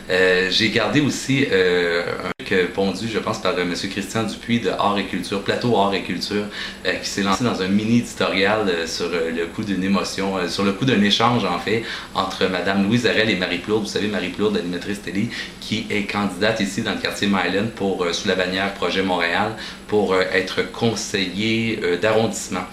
J'ai gardé aussi un truc pondu, je pense, par M. Christian Dupuis de Art et Culture, Plateau Art et Culture, qui s'est lancé dans un mini-éditorial sur le coup d'une émotion, sur le coup d'un échange, en fait, entre Mme Louise Arel et Marie Plourde. Vous savez, Marie Plourde, animatrice télé, qui est candidate ici dans le quartier Myland sous la bannière Projet Montréal pour être conseiller d'arrondissement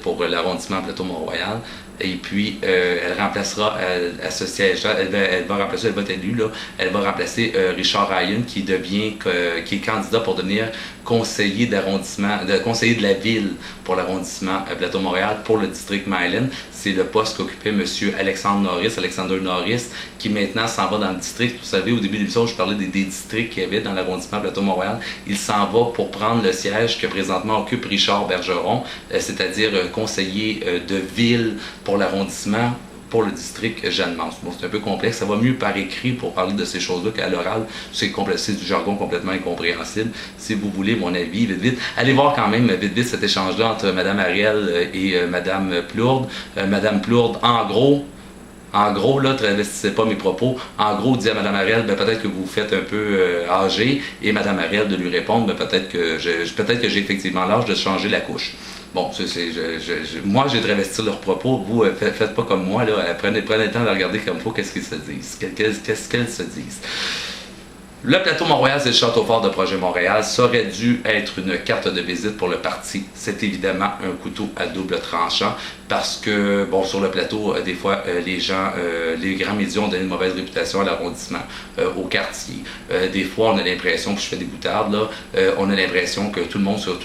pour l'arrondissement Plateau-Mont-Royal. Et puis, elle remplacera à ce siège-là, elle va remplacer, elle va être élue, là, elle va remplacer Richard Ryan qui est candidat pour devenir conseiller d'arrondissement, conseiller de la ville pour l'arrondissement Plateau-Montréal pour le district Myland. C'est le poste qu'occupait M. Alexander Norris, qui maintenant s'en va dans le district. Vous savez, au début de l'émission, je parlais des districts qu'il y avait dans l'arrondissement Plateau-Montréal. Il s'en va pour prendre le siège que présentement occupe Richard Bergeron, c'est-à-dire conseiller de ville pour l'arrondissement, pour le district Jeanne-Mance. Bon, c'est un peu complexe, ça va mieux par écrit pour parler de ces choses-là qu'à l'oral. C'est du jargon complètement incompréhensible. Si vous voulez mon avis, vite, allez voir quand même vite cet échange-là entre Mme Ariel et Mme Plourde. Mme Plourde, en gros, là, travestissez pas mes propos. En gros, dit à Mme Ariel, peut-être que vous vous faites un peu âgé, et Mme Ariel de lui répondre, peut-être que j'ai effectivement l'âge de changer la couche. Bon, moi, j'ai travesti leurs propos. Vous, faites pas comme moi, là. Prenez le temps de regarder comme il faut qu'est-ce qu'ils se disent. Qu'est-ce qu'elles se disent. Le plateau Mont-Royal, c'est le château fort de Projet Montréal. Ça aurait dû être une carte de visite pour le parti. C'est évidemment un couteau à double tranchant parce que, bon, sur le plateau, des fois, les grands médias ont donné une mauvaise réputation à l'arrondissement, au quartier. Des fois, on a l'impression, que je fais des boutardes, là, on a l'impression que tous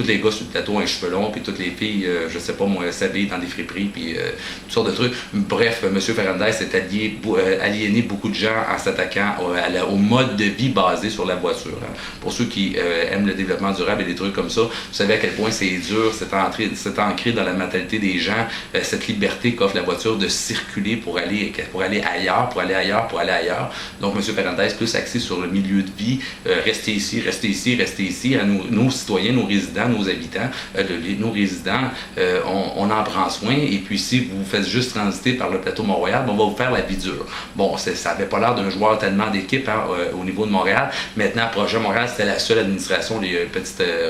les gars sur le plateau ont un cheveu long, puis toutes les filles, je sais pas moi, s'habillent dans des friperies, puis toutes sortes de trucs. Bref, M. Ferrandez s'est aliéné beaucoup de gens en s'attaquant au mode de vie basé sur la voiture. Hein. Pour ceux qui aiment le développement durable et des trucs comme ça, vous savez à quel point c'est dur, c'est ancré dans la mentalité des gens, cette liberté qu'offre la voiture de circuler pour aller ailleurs. Donc, M. Ferrandez, plus axé sur le milieu de vie, restez ici, à nos citoyens, nos résidents, nos habitants, nos résidents, on en prend soin, et puis si vous faites juste transiter par le plateau Mont-Royal, on va vous faire la vie dure. Bon, ça n'avait pas l'air d'un joueur tellement d'équipe hein, au niveau de Montréal. Maintenant, Projet Montréal, c'était la seule administration,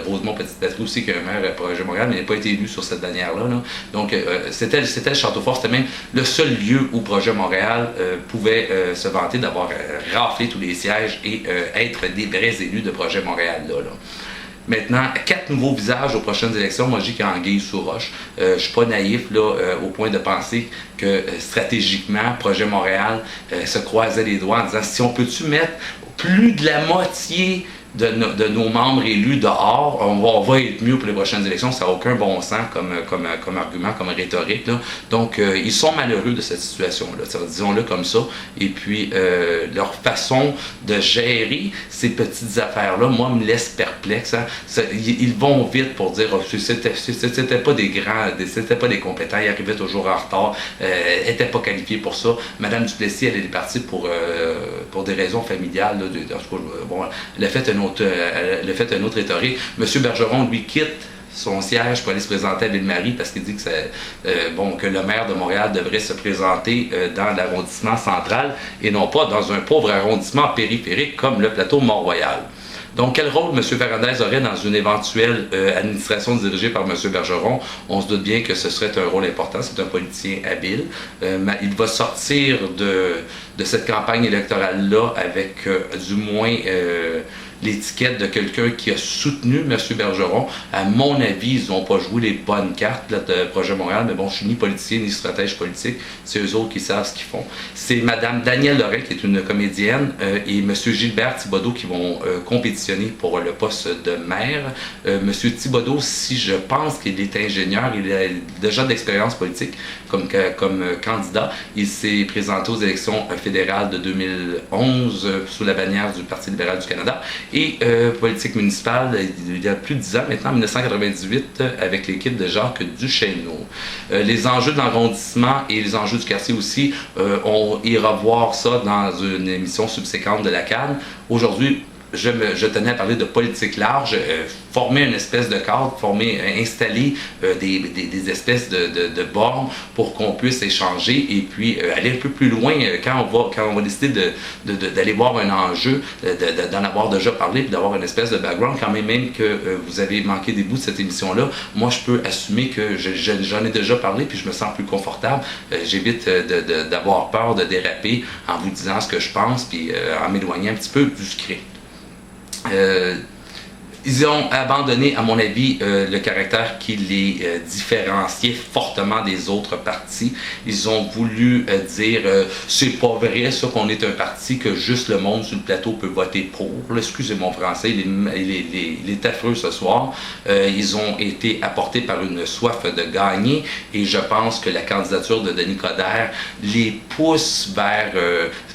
Rosemont Petite-Patrie aussi, qui a un maire Projet Montréal, mais il n'a pas été élu sur cette bannière-là. Là. Donc, c'était le Château Fort, c'était même le seul lieu où Projet Montréal pouvait se vanter d'avoir raflé tous les sièges et être des vrais élus de Projet Montréal. Là. Maintenant, 4 nouveaux visages aux prochaines élections. Moi, je dis qu'il y a anguille sous roche. Je ne suis pas naïf là, au point de penser que stratégiquement, Projet Montréal se croisait les doigts en disant si on peut-tu mettre plus de la moitié de nos membres élus dehors, on va être mieux pour les prochaines élections. Ça n'a aucun bon sens comme argument, comme rhétorique. Là. Donc, ils sont malheureux de cette situation-là, disons-le comme ça. Et puis, leur façon de gérer ces petites affaires-là, moi, me laisse perplexe. Hein. Ils vont vite pour dire c'était pas des grands, c'était pas des compétents, ils arrivaient toujours en retard, n'étaient pas qualifiés pour ça. Mme Duplessis, elle est partie pour des raisons familiales. Là, bon, elle a fait une autre rhétorique. M. Bergeron, lui, quitte son siège pour aller se présenter à Ville-Marie parce qu'il dit que le maire de Montréal devrait se présenter dans l'arrondissement central et non pas dans un pauvre arrondissement périphérique comme le plateau Mont-Royal. Donc, quel rôle M. Ferrandez aurait dans une éventuelle administration dirigée par M. Bergeron? On se doute bien que ce serait un rôle important. C'est un politicien habile. Il va sortir de cette campagne électorale-là avec du moins l'étiquette de quelqu'un qui a soutenu M. Bergeron. À mon avis, ils n'ont pas joué les bonnes cartes là, de Projet Montréal, mais bon, je ne suis ni politicien ni stratège politique, c'est eux autres qui savent ce qu'ils font. C'est Mme Danielle Lorrain, qui est une comédienne, et M. Gilbert Thibodeau qui vont compétitionner pour le poste de maire. M. Thibodeau, si je pense qu'il est ingénieur, il a déjà de l'expérience politique comme candidat. Il s'est présenté aux élections fédérales de 2011 sous la bannière du Parti libéral du Canada. Et politique municipale, il y a plus de 10 ans maintenant, en 1998, avec l'équipe de Jacques Duchesneau. Les enjeux de l'arrondissement et les enjeux du quartier aussi, on ira voir ça dans une émission subséquente de la CAN. Aujourd'hui, je tenais à parler de politique large, former une espèce de cadre, installer des espèces de bornes pour qu'on puisse échanger et puis aller un peu plus loin quand on va décider d'aller voir un enjeu, d'en avoir déjà parlé, puis d'avoir une espèce de background, quand même que vous avez manqué des bouts de cette émission-là. Moi, je peux assumer que j'en ai déjà parlé, puis je me sens plus confortable. J'évite d'avoir peur de déraper en vous disant ce que je pense, puis en m'éloignant un petit peu du script. Ils ont abandonné, à mon avis, le caractère qui les différenciait fortement des autres partis. Ils ont voulu dire c'est pas vrai ça qu'on est un parti que juste le monde sur le plateau peut voter pour. Excusez mon français, il est affreux ce soir. Ils ont été apportés par une soif de gagner et je pense que la candidature de Denis Coderre les pousse vers,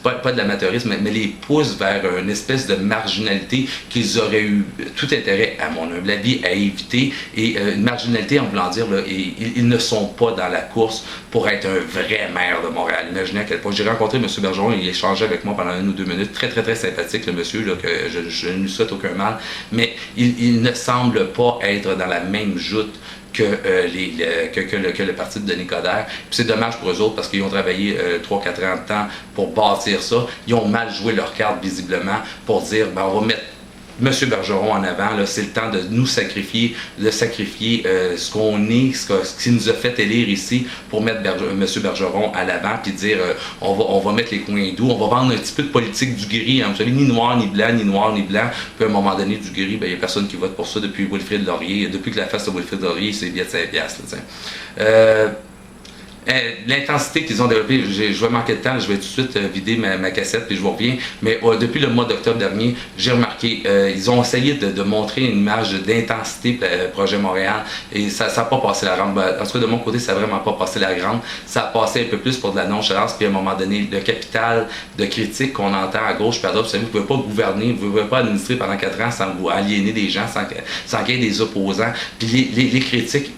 pas de l'amateurisme, mais les pousse vers une espèce de marginalité qu'ils auraient eu tout intérêt, à mon humble avis, à éviter. Et une marginalité en voulant dire, là, ils ne sont pas dans la course pour être un vrai maire de Montréal. Imaginez à quel point. J'ai rencontré M. Bergeron, il échangeait avec moi pendant 1 ou 2 minutes. Très, très, très sympathique, le monsieur, là, que je ne lui souhaite aucun mal. Mais il ne semble pas être dans la même joute que le parti de Denis Coderre. Puis c'est dommage pour eux autres parce qu'ils ont travaillé 3-4 ans de temps pour bâtir ça. Ils ont mal joué leur carte visiblement pour dire ben, on va mettre M. Bergeron en avant, c'est le temps de nous sacrifier, ce qu'on est, ce qui nous a fait élire ici pour mettre M. Bergeron à l'avant puis dire on va mettre les coins doux, on va vendre un petit peu de politique du gris, hein, vous savez, ni noir ni blanc, ni noir ni blanc. Puis à un moment donné, du gris, ben, il n'y a personne qui vote pour ça depuis Wilfrid Laurier. Depuis que la face de Wilfrid Laurier, c'est billets de 5$. L'intensité qu'ils ont développée, je vais manquer de temps, je vais tout de suite vider ma cassette puis je vous reviens, mais depuis le mois d'octobre dernier, j'ai remarqué, ils ont essayé de montrer une image d'intensité Projet Montréal et ça n'a pas passé la rampe. En tout cas, de mon côté, ça n'a vraiment pas passé la rampe. Ça a passé un peu plus pour de la nonchalance, puis à un moment donné, le capital de critiques qu'on entend à gauche puis à droite, vous savez, vous ne pouvez pas gouverner, vous ne pouvez pas administrer pendant 4 ans sans vous aliéner des gens, sans qu'il y ait des opposants. Puis les critiques,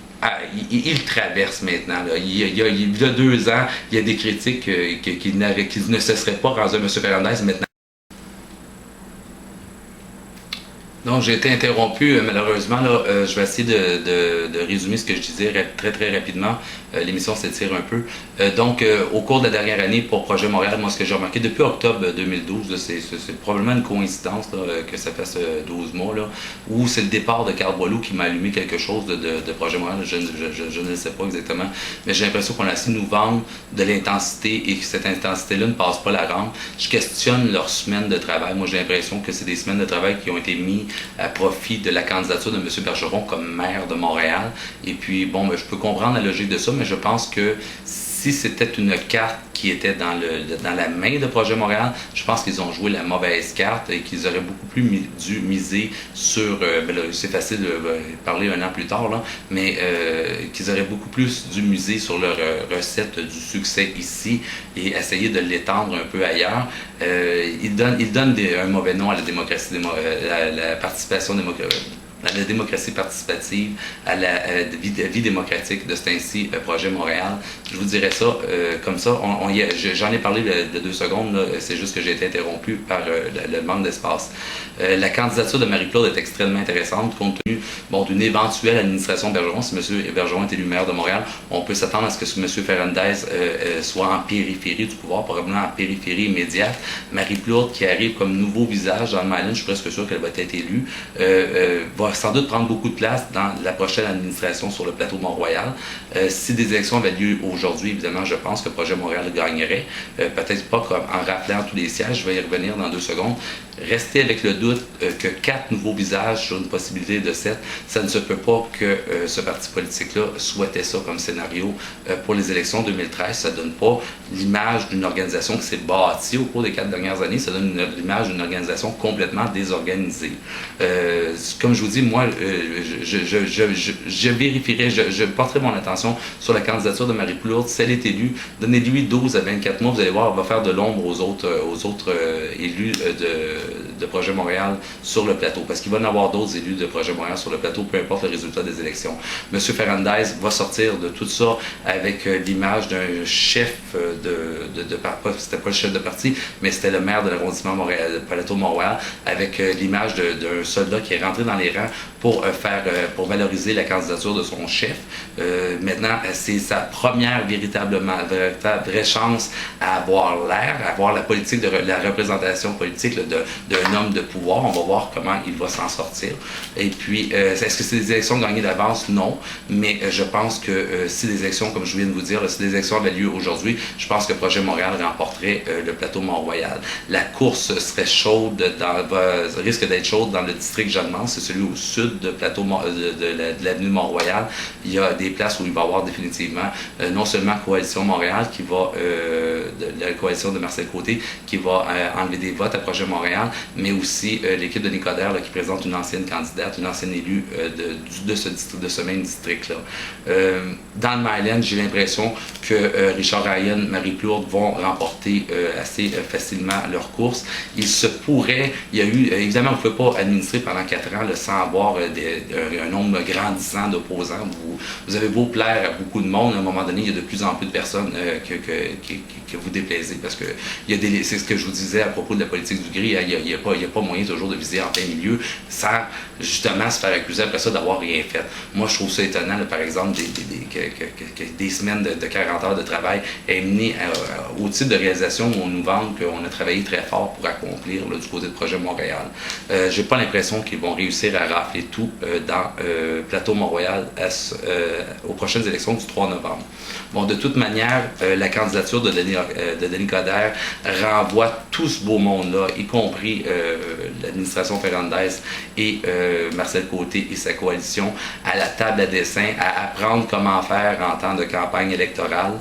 il traverse maintenant. Là. Il y a 2 ans, il y a des critiques qui ne se seraient pas rendues à M. Ferrandez maintenant. Donc, j'ai été interrompu, malheureusement. Là, je vais essayer de résumer ce que je disais très, très rapidement. L'émission s'étire un peu. Donc, au cours de la dernière année pour Projet Montréal, moi, ce que j'ai remarqué depuis octobre 2012, c'est probablement une coïncidence là, que ça fasse 12 mois, là, où c'est le départ de Carl Boileau qui m'a allumé quelque chose de Projet Montréal. Je ne le sais pas exactement, mais j'ai l'impression qu'on a essayé de nous vendre de l'intensité et que cette intensité-là ne passe pas la rampe. Je questionne leurs semaines de travail. Moi, j'ai l'impression que c'est des semaines de travail qui ont été mises à profit de la candidature de M. Bergeron comme maire de Montréal. Et puis, bon, ben, je peux comprendre la logique de ça, mais je pense que si c'était une carte qui était dans la main de Projet Montréal, je pense qu'ils ont joué la mauvaise carte et qu'ils auraient beaucoup plus dû miser sur, c'est facile de parler 1 an plus tard, là, mais qu'ils auraient beaucoup plus dû miser sur leur recette du succès ici et essayer de l'étendre un peu ailleurs. Ils donnent un mauvais nom à la démocratie, la participation démocratique. À la démocratie participative, à la vie démocratique de cet ainsi Projet Montréal. Je vous dirais ça comme ça. J'en ai parlé de 2 secondes, c'est juste que j'ai été interrompu par le manque d'espace. La candidature de Marie-Claude est extrêmement intéressante compte tenu d'une éventuelle administration Bergeron. Si M. Bergeron est élu maire de Montréal, on peut s'attendre à ce que M. Ferrandez soit en périphérie du pouvoir, probablement en périphérie immédiate. Marie-Claude, qui arrive comme nouveau visage dans le Myland, je suis presque sûr qu'elle va être élue, va sans doute prendre beaucoup de place dans la prochaine administration sur le plateau Mont-Royal. Si des élections avaient lieu aujourd'hui, évidemment, je pense que Projet Montréal gagnerait. Peut-être pas comme en rappelant tous les sièges, je vais y revenir dans 2 secondes. Restez avec le doute que 4 nouveaux visages sur une possibilité de 7, ça ne se peut pas que ce parti politique-là souhaitait ça comme scénario pour les élections 2013. Ça ne donne pas l'image d'une organisation qui s'est bâtie au cours des 4 dernières années, ça donne l'image d'une organisation complètement désorganisée. Comme je vous dis, moi, je vérifierai, je porterai mon attention sur la candidature de Marie-Claude. Si elle est élue, donnez-lui 12 à 24 mois, vous allez voir, elle va faire de l'ombre aux autres élus de Projet Montréal sur le plateau, parce qu'il va y en avoir d'autres élus de Projet Montréal sur le plateau, peu importe le résultat des élections. M. Ferrandez va sortir de tout ça avec l'image d'un chef c'était pas le chef de parti, mais c'était le maire de l'arrondissement Plateau-Montréal, avec l'image d'un soldat qui est rentré dans les rangs pour valoriser la candidature de son chef. Maintenant, c'est sa première véritable vraie chance à avoir l'air, à avoir la politique, la représentation politique d'un homme de pouvoir. On va voir comment il va s'en sortir. Et puis, est-ce que c'est des élections gagnées d'avance? Non. Mais je pense que si les élections, comme je viens de vous dire, si les élections avaient lieu aujourd'hui, je pense que Projet Montréal remporterait le plateau Mont-Royal. La course serait chaude, risque d'être chaude dans le district Jeanne-Mance, c'est celui au sud de de l'avenue Mont-Royal. Il y a des places où il va y avoir définitivement non seulement Coalition Montréal qui va, la coalition de Marcel Côté qui va enlever des votes à Projet Montréal, mais aussi l'équipe de Nicodère qui présente une ancienne candidate, une ancienne élue de ce même district-là. Dans le Myland, j'ai l'impression que Richard Ryan, Marie Plourde vont remporter assez facilement leur course. Il se pourrait, il y a eu, évidemment, on ne peut pas administrer pendant 4 ans sans avoir un nombre grandissant d'opposants. Vous avez beau plaire à beaucoup de monde, à un moment donné, il y a de plus en plus de personnes que vous déplaisez, parce que c'est ce que je vous disais à propos de la politique du gris, il n'y a pas moyen toujours de viser en plein milieu sans justement se faire accuser après ça d'avoir rien fait. Moi, je trouve ça étonnant, là, par exemple, que des semaines de 40 heures de travail aient mené au type de réalisation où on nous vend qu'on a travaillé très fort pour accomplir là, du côté de Projet Montréal. J'ai pas l'impression qu'ils vont réussir à rafler tout dans Plateau Mont-Royal aux prochaines élections du 3 novembre. Bon, de toute manière, la candidature de Denis Coderre renvoie tout ce beau monde-là, y compris l'administration Ferrandez et Marcel Côté et sa coalition, à la table à dessin, à apprendre comment faire en temps de campagne électorale.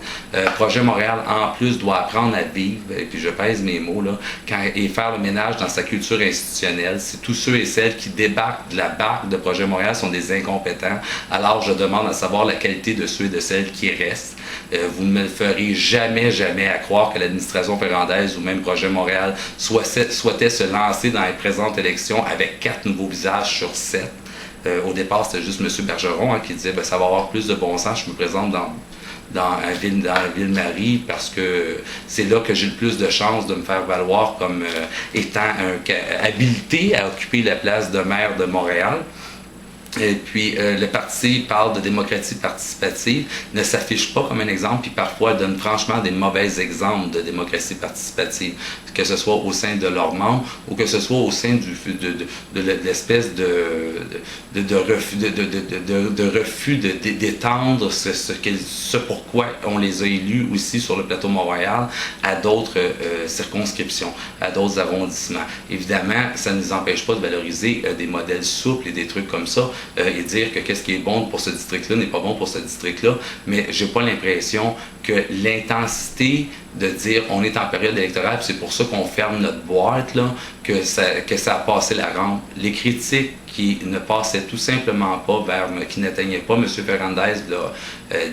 Projet Montréal, en plus, doit apprendre à vivre, et puis je pèse mes mots, là, et faire le ménage dans sa culture institutionnelle. C'est tous ceux et celles qui débarquent de la barque de Projet Montréal sont des incompétents. Alors, je demande à savoir la qualité de ceux et de celles qui restent. Vous ne me ferez jamais à croire que l'administration Ferrandez ou même Projet Montréal souhaitait se lancer dans les présentes élections avec 4 nouveaux visages sur 7. Au départ, c'était juste M. Bergeron qui disait ça va avoir plus de bon sens, je me présente dans Ville-Marie parce que c'est là que j'ai le plus de chances de me faire valoir comme étant habilité à occuper la place de maire de Montréal. Et puis, le parti parle de démocratie participative, ne s'affiche pas comme un exemple, puis parfois donne franchement des mauvais exemples de démocratie participative, que ce soit au sein de leurs membres ou que ce soit au sein de l'espèce de refus d'étendre ce pourquoi on les a élus aussi sur le plateau Montréal à d'autres circonscriptions, à d'autres arrondissements. Évidemment, ça ne nous empêche pas de valoriser des modèles souples et des trucs comme ça, et dire que qu'est-ce qui est bon pour ce district-là n'est pas bon pour ce district-là, mais j'ai pas l'impression que l'intensité de dire on est en période électorale, c'est pour ça qu'on ferme notre boîte, là, que ça a passé la rampe. Les critiques qui ne passaient tout simplement pas qui n'atteignaient pas M. Ferrandez, là,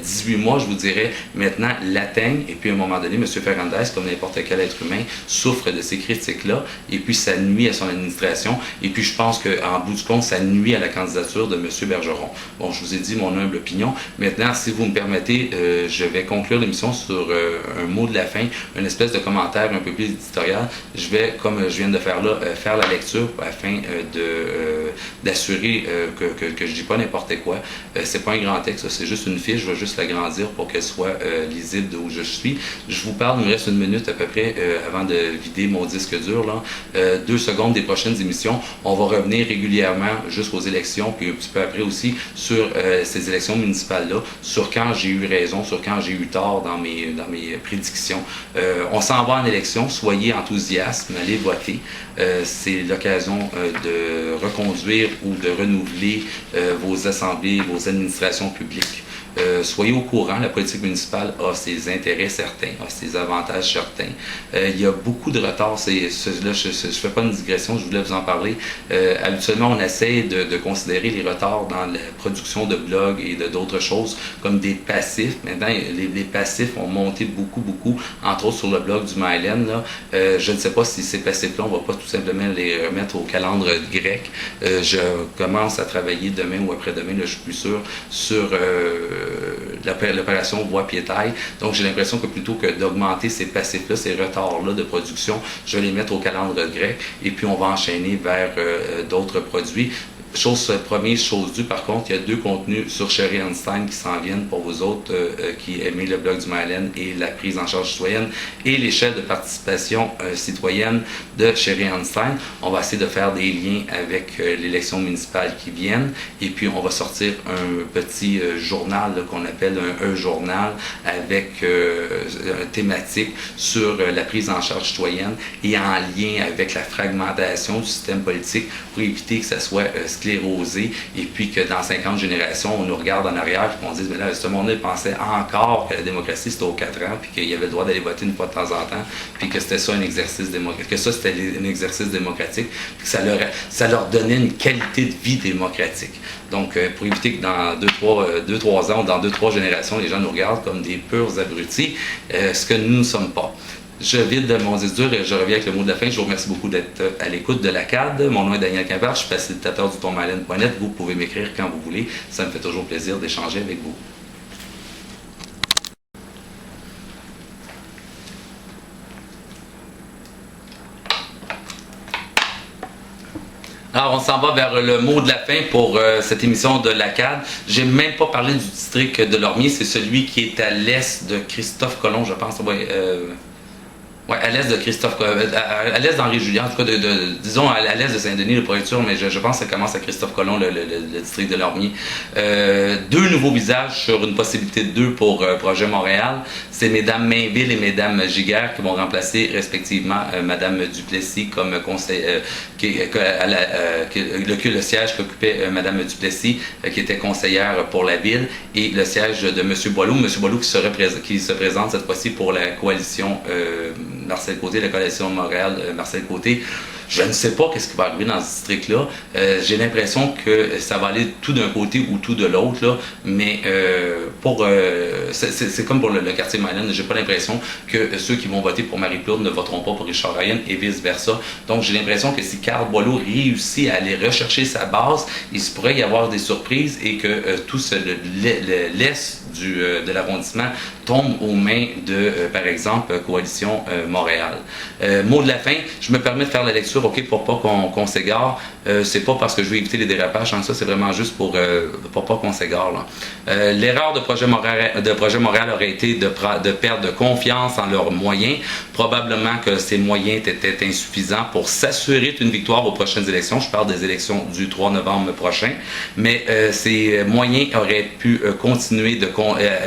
18 mois, je vous dirais, maintenant l'atteignent, et puis à un moment donné, M. Ferrandez, comme n'importe quel être humain, souffre de ces critiques-là, et puis ça nuit à son administration, et puis je pense qu'en bout du compte, ça nuit à la candidature de M. Bergeron. Bon, je vous ai dit mon humble opinion. Maintenant, si vous me permettez, je vais conclure l'émission sur un mot de la fin, une espèce de commentaire un peu plus éditorial. Je vais, comme je viens de faire là, faire la lecture afin d'assurer que je dis pas n'importe quoi. C'est pas un grand texte, c'est juste une fiche, je vais juste l'agrandir pour qu'elle soit lisible d'où je suis. Je vous parle, il me reste 1 minute à peu près avant de vider mon disque dur, là. 2 secondes des prochaines émissions. On va revenir régulièrement jusqu'aux élections, puis un petit peu après aussi sur ces élections municipales-là, sur quand j'ai eu raison, sur quand j'ai eu tort dans mes prédictions. On s'en va en élection, soyez enthousiastes, allez voter. C'est l'occasion de reconduire ou de renouveler vos assemblées, vos administrations publiques. soyez au courant, la politique municipale a ses intérêts certains, a ses avantages certains. Il y a beaucoup de retard, là je ne fais pas une digression, je voulais vous en parler. Habituellement, on essaie de considérer les retards dans la production de blogs et d'autres choses comme des passifs. Maintenant, les passifs ont monté beaucoup, entre autres sur le blog du Mylen. Je ne sais pas si ces passifs-là, on ne va pas tout simplement les remettre au calendrier grec. Je commence à travailler demain ou après-demain, je suis plus sûr, sur l'opération voie piétaille. Donc, j'ai l'impression que plutôt que d'augmenter ces passifs-là, ces retards-là de production, je vais les mettre au calendrier grec et puis on va enchaîner vers d'autres produits. Chose première, chose due, par contre, il y a 2 contenus sur Sherry Einstein qui s'en viennent pour vous autres qui aimez le blog du Mylen et la prise en charge citoyenne et l'échelle de participation citoyenne de Sherry Einstein. On va essayer de faire des liens avec l'élection municipale qui viennent et puis on va sortir un petit journal qu'on appelle un e-journal avec une thématique sur la prise en charge citoyenne et en lien avec la fragmentation du système politique pour éviter que ça soit sclérosé et puis que dans 50 générations, on nous regarde en arrière et qu'on dise, mais là, ce monde-là pensait encore que la démocratie c'était aux 4 ans puis qu'il y avait le droit d'aller voter une fois de temps en temps puis que c'était ça un exercice démocratique, que ça c'était un exercice démocratique puis que ça leur donnait une qualité de vie démocratique. Donc, pour éviter que dans 2-3 ans ou dans 2-3 générations, les gens nous regardent comme des purs abrutis, ce que nous ne sommes pas. Je vide mon disque dur et je reviens avec le mot de la fin. Je vous remercie beaucoup d'être à l'écoute de la CAD. Mon nom est Daniel Quimpard, je suis facilitateur du tourmylen.net. Vous pouvez m'écrire quand vous voulez. Ça me fait toujours plaisir d'échanger avec vous. Alors, on s'en va vers le mot de la fin pour cette émission de la CAD. J'ai même pas parlé du district de Lormier. C'est celui qui est à l'est de Christophe Colomb, je pense. Oui, à l'est de Christophe, à l'est d'Henri-Julien, en tout cas, disons à l'est de Saint-Denis, le préfecture, mais je pense que ça commence à Christophe Colomb, le district de Lormier. 2 nouveaux visages sur une possibilité de 2 pour Projet Montréal. C'est Mesdames Mainville et Mesdames Giguère qui vont remplacer respectivement Madame Duplessis comme conseil, le siège qu'occupait Madame Duplessis, qui était conseillère pour la ville, et le siège de M. Boileau. M. Boileau qui se présente cette fois-ci pour la coalition Marcel Côté, la coalition Montréal Marcel Côté. Je ne sais pas qu'est-ce qui va arriver dans ce district-là. J'ai l'impression que ça va aller tout d'un côté ou tout de l'autre, là. Mais c'est comme pour le quartier Mylen. J'ai pas l'impression que ceux qui vont voter pour Marie Plourde ne voteront pas pour Richard Ryan et vice-versa. Donc j'ai l'impression que si Carl Boileau réussit à aller rechercher sa base, il se pourrait y avoir des surprises et que tout l'est de l'arrondissement tombe aux mains de, par exemple, Coalition Montréal. Mot de la fin, je me permets de faire la lecture, OK, pour pas qu'on s'égare. C'est pas parce que je veux éviter les dérapages, hein, ça c'est vraiment juste pour pas qu'on s'égare. L'erreur de Projet Montréal aurait été de perdre confiance en leurs moyens. Probablement que ces moyens étaient insuffisants pour s'assurer d'une victoire aux prochaines élections. Je parle des élections du 3 novembre prochain. Mais ces moyens auraient pu continuer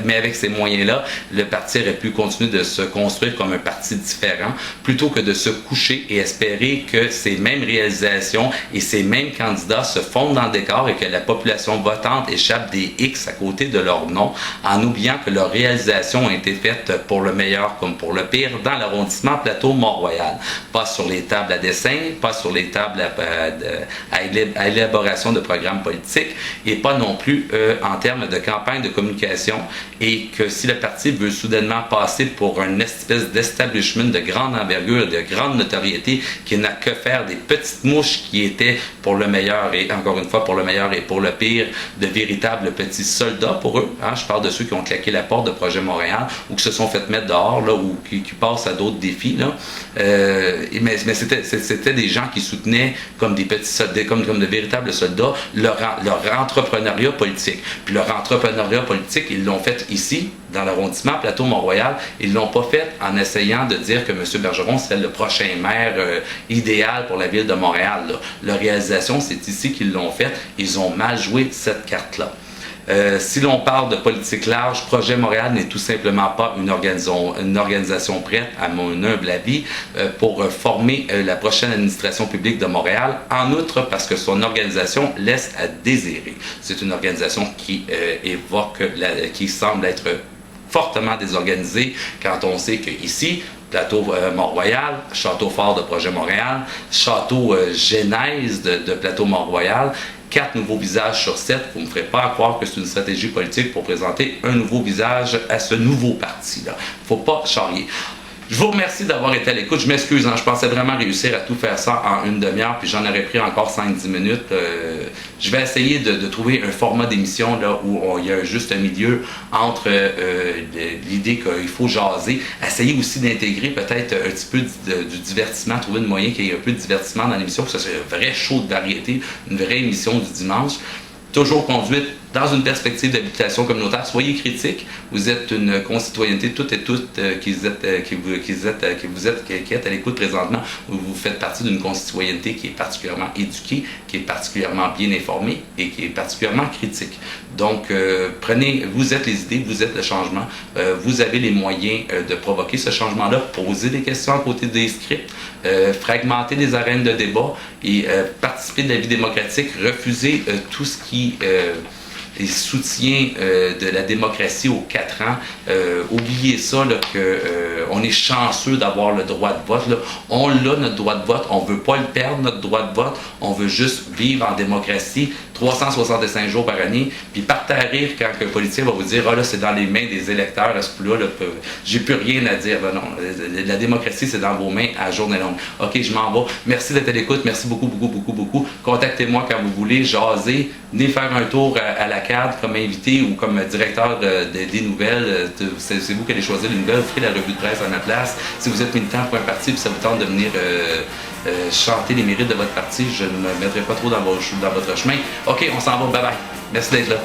mais avec ces moyens-là, le parti aurait pu continuer de se construire comme un parti différent, plutôt que de se coucher et espérer que ces mêmes réalisations et ces mêmes candidats se fondent dans le décor et que la population votante échappe des X à côté de leur nom, en oubliant que leurs réalisations ont été faites pour le meilleur comme pour le pire dans l'arrondissement Plateau-Mont-Royal. Pas sur les tables à dessin, pas sur les tables à élaboration de programmes politiques et pas non plus en termes de campagne de communication, et que si le parti veut soudainement passer pour une espèce d'establishment de grande envergure, de grande notoriété, qui n'a que faire des petites mouches qui étaient pour le meilleur et encore une fois pour le meilleur et pour le pire, de véritables petits soldats pour eux. Hein? Je parle de ceux qui ont claqué la porte de Projet Montréal ou qui se sont fait mettre dehors là, ou qui passent à d'autres défis. Là. Mais c'était des gens qui soutenaient comme des petits soldats, comme de véritables soldats, leur entrepreneuriat politique. Puis leur entrepreneuriat politique, ils l'ont fait ici, dans l'arrondissement Plateau-Mont-Royal. Ils ne l'ont pas fait en essayant de dire que M. Bergeron serait le prochain maire idéal pour la ville de Montréal. Là. Leur réalisation, c'est ici qu'ils l'ont fait. Ils ont mal joué cette carte-là. Si l'on parle de politique large, Projet Montréal n'est tout simplement pas une organisation prête, à mon humble avis, pour former la prochaine administration publique de Montréal. En outre, parce que son organisation laisse à désirer. C'est une organisation qui qui semble être fortement désorganisée quand on sait qu'ici, Plateau Mont-Royal, Château Fort de Projet Montréal, Château Genèse de Plateau Mont-Royal, 4 nouveaux visages sur 7. Vous ne me ferez pas croire que c'est une stratégie politique pour présenter un nouveau visage à ce nouveau parti-là. Il ne faut pas charrier. Je vous remercie d'avoir été à l'écoute. Je m'excuse, je pensais vraiment réussir à tout faire ça en une demi-heure, puis j'en aurais pris encore 5-10 minutes. Je vais essayer de trouver un format d'émission là où il y a juste un milieu entre l'idée qu'il faut jaser, essayer aussi d'intégrer peut-être un petit peu du divertissement, trouver un moyen qu'il y ait un peu de divertissement dans l'émission, que ce soit un vrai show de variété, une vraie émission du dimanche. Toujours conduite dans une perspective d'habitation communautaire. Soyez critiques. Vous êtes une concitoyenneté, toutes et toutes qui êtes à l'écoute présentement. Vous faites partie d'une concitoyenneté qui est particulièrement éduquée, qui est particulièrement bien informée et qui est particulièrement critique. Donc, vous êtes les idées, vous êtes le changement. Vous avez les moyens de provoquer ce changement-là. Posez des questions à côté des scripts, fragmenter les arènes de débat et participer de la vie démocratique. Refuser tout ce qui les soutiens de la démocratie aux 4 ans. Oubliez ça, on est chanceux d'avoir le droit de vote. Là. On l'a, notre droit de vote. On ne veut pas le perdre, notre droit de vote. On veut juste vivre en démocratie 365 jours par année. Puis partez à rire quand un politicien va vous dire « Ah là, c'est dans les mains des électeurs à ce coup-là. Là, j'ai plus rien à dire. » Ben non, la démocratie, c'est dans vos mains à journée longue. OK, je m'en vais. Merci d'être à l'écoute. Merci beaucoup, beaucoup, beaucoup, beaucoup. Contactez-moi quand vous voulez. Jaser. Venez faire un tour à la CAD comme invité ou comme directeur des nouvelles. C'est vous qui allez choisir les nouvelles. Vous ferez la revue de presse à ma place. Si vous êtes militant pour un parti et ça vous tente de venir chanter les mérites de votre parti, je ne me mettrai pas trop dans votre chemin. OK, on s'en va. Bye bye. Merci d'être là.